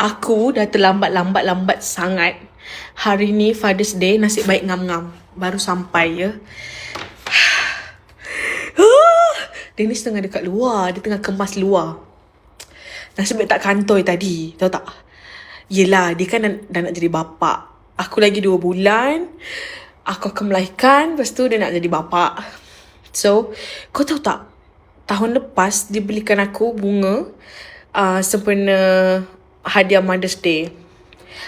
Aku dah terlambat sangat. Hari ni Father's Day, nasib baik ngam-ngam. Baru sampai ya. Dia ni tengah dekat luar. Dia tengah kemas luar. Nasib baik tak kantoi tadi. Tahu tak? Yelah, dia kan dah nak jadi bapa. Aku lagi 2 bulan. Aku akan melahirkan. Lepas tu dia nak jadi bapa. So, kau tahu tak? Tahun lepas dia belikan aku bunga sempena hadiah Mother's Day.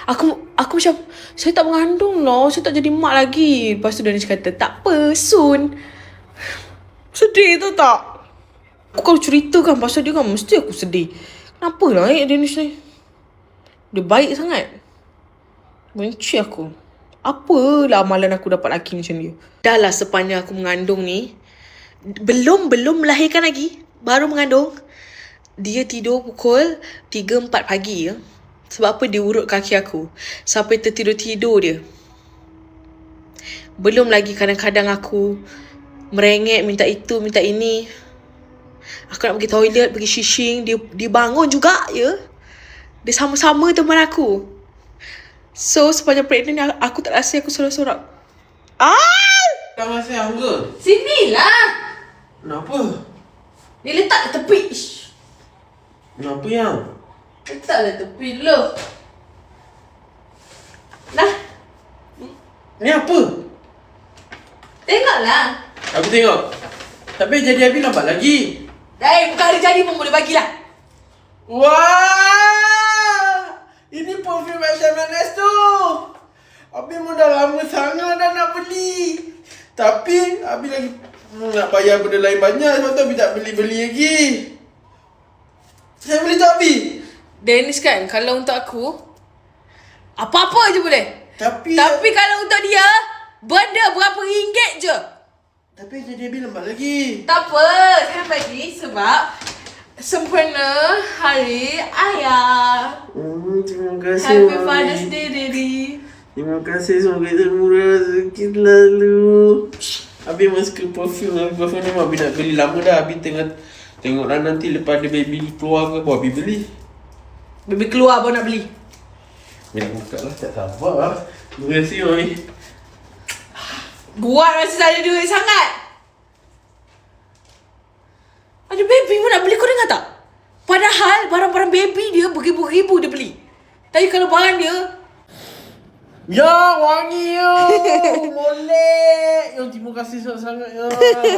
Aku macam, saya tak mengandung loh, saya tak jadi mak lagi. Lepas tu dia kata, tak apa, soon. Sedih tu tak? Aku kalau ceritakan pasal dia kan, mesti aku sedih. Kenapa lah Danish ni? Dia baik sangat. Benci aku. Apalah amalan aku dapat lelaki macam dia. Dah lah sepanjang aku mengandung ni, belum melahirkan lagi, baru mengandung, dia tidur pukul 3-4 pagi ya. Sebab apa? Dia urut kaki aku sampai tertidur-tidur dia. Belum lagi kadang-kadang aku merengek, minta itu, minta ini. Aku nak pergi toilet, pergi shishing, dia bangun juga ya. Dia sama-sama teman aku. So sepanjang pregnant ni, aku tak rasa aku sorak-sorak. Tak masih ke? Sinilah. Kenapa? Dia letak ke tepi. Kenapa yang? Letaklah tepi dulu. Nah. Ni apa? Tengoklah. Aku tengok. Tapi jadi Abi lambat lagi. Bukan hari jadi pun boleh bagilah. Wah! Ini perfume SMS tu. Abi pun dah lama sangat dah nak beli. Tapi Abi lagi nak bayar benda lain banyak. Sebab tu Abi tak beli-beli lagi. Saya beli tu Abi. Dennis kan, kalau untuk aku, apa-apa je boleh. Tapi kalau untuk dia, benda berapa ringgit je. Tapi jadi Abi lambat lagi. Tak apa, sekarang bagi sebab sempena Hari Ayah. Terima kasih. Happy Father's Day, Daddy. Terima kasih, semoga kita murah rezeki lalu. Abi masuk ke perfume. Perfume ni Abi nak beli lama dah. Abi tengok lah nanti lepas ada baby keluar ke, baru Abi beli. Baby keluar baru nak beli. Abi nak buka lah, tak sabar lah. Terima kasih Mami. Buat masa saya ada duit sangat. Ada baby pun nak beli, kau dengar tak? Padahal barang-barang baby dia beribu-ribu dia beli. Tapi kalau barang dia, ya, wangi ya. Molek. Ya, terima kasih sangat-sangat ya.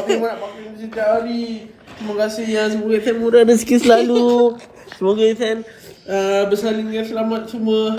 Abi nak pakai setiap hari. Terima kasih ya. Semoga Ethan murah rezeki selalu. Semoga Ethan bersalin dengan selamat semua.